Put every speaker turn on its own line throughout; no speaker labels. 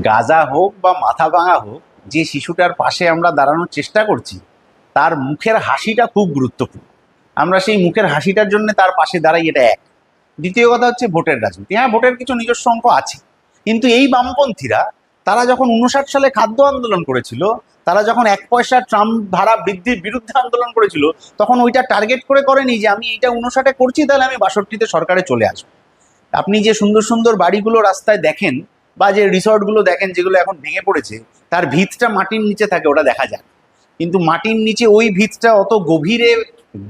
গাজা হোক বা মাথা ভাঙা হোক, যে শিশুটার পাশে আমরা দাঁড়ানোর চেষ্টা করছি তার মুখের হাসিটা খুব গুরুত্বপূর্ণ। আমরা সেই মুখের হাসিটার জন্য তার পাশে দাঁড়াই, এটা এক। দ্বিতীয় কথা হচ্ছে ভোটের রাজনীতি। হ্যাঁ, ভোটের কিছু নিজস্ব অঙ্ক আছে, কিন্তু এই বামপন্থীরা, তারা যখন 59 সালে খাদ্য আন্দোলন করেছিল, তারা যখন 1 পয়সা ট্রাম্প ভাড়া বৃদ্ধির বিরুদ্ধে আন্দোলন করেছিল, তখন ওইটা টার্গেট করে করেনি যে আমি এটা 59-এ করছি তাহলে আমি 62-তে সরকারে চলে আসবো। আপনি যে সুন্দর সুন্দর বাড়িগুলো রাস্তায় দেখেন বা যে রিসর্টগুলো দেখেন যেগুলো এখন ভেঙে পড়েছে, তার ভিতটা মাটির নিচে থাকে, ওটা দেখা যায়। কিন্তু মাটির নিচে ওই ভিতটা অত গভীরে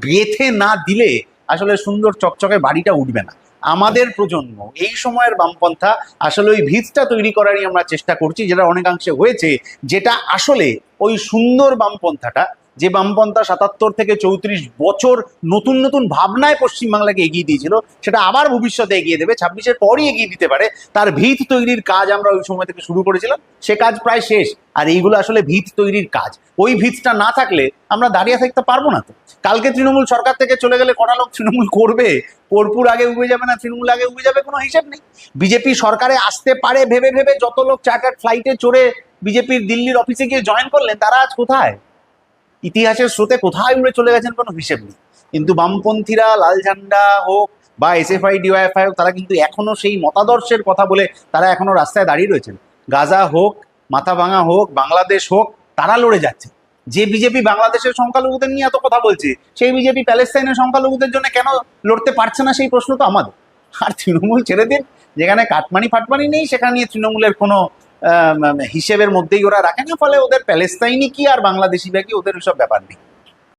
গেঁথে না দিলে আসলে সুন্দর চকচকে বাড়িটা উঠবে না। আমাদের প্রজন্ম, এই সময়ের বামপন্থা আসলে ওই ভিতটা তৈরি করারই আমরা চেষ্টা করছি, যেটা অনেকাংশে হয়েছে। যেটা আসলে ওই সুন্দর বামপন্থাটা, যে বামপন্থা 77 থেকে 34 বছর নতুন নতুন ভাবনায় পশ্চিমবাংলাকে এগিয়ে দিয়েছিল, সেটা আবার ভবিষ্যতে এগিয়ে দেবে, 26-এর পরই এগিয়ে দিতে পারে, তার ভিত তৈরির কাজ আমরা ওই সময় থেকে শুরু করেছিলাম। সে কাজ প্রায় শেষ। আর এইগুলো আসলে ভিত তৈরির কাজ। ওই ভিতটা না থাকলে আমরা দাঁড়িয়ে থাকতে পারবো না। তো কালকে তৃণমূল সরকার থেকে চলে গেলে কটা লোক তৃণমূল করবে? কর্পূর আগে উবে যাবে না তৃণমূল আগে উবে যাবে, কোনো হিসেব নেই। বিজেপি সরকারে আসতে পারে ভেবে ভেবে যত লোক চার্টার্ড ফ্লাইটে চড়ে বিজেপির দিল্লির অফিসে গিয়ে জয়েন করলেন, তারা আজ কোথায়? ইতিহাসের স্রোতে কোথায় উড়ে চলে গেছেন, কোনো হিসেব নেই। কিন্তু বামপন্থীরা, লাল ঝান্ডা হোক বা এসএফআই ডিওয়াইএফআই হোক, তারা কিন্তু এখনো সেই মতাদর্শের কথা বলে তারা এখনো রাস্তায় দাঁড়িয়ে রয়েছেন। গাজা হোক, মাথা ভাঙা হোক, বাংলাদেশ হোক, তারা লড়ে যাচ্ছে। যে বিজেপি বাংলাদেশের সংখ্যালঘুদের নিয়ে এত কথা বলছে, সেই বিজেপি প্যালেস্তাইনের সংখ্যালঘুদের জন্য কেন লড়তে পারছে না, সেই প্রশ্ন তো আমাদের। আর তৃণমূল ছেড়ে দিন, যেখানে কাটমানি ফাটমানি নেই সেখানে নিয়ে তৃণমূলের কোনো হিসেবের মধ্যেই ওরা রাখে না। ফলে ওদের প্যালেস্তাইনি কি আর বাংলাদেশি বা কি, ওদের ওইসব ব্যাপার নেই।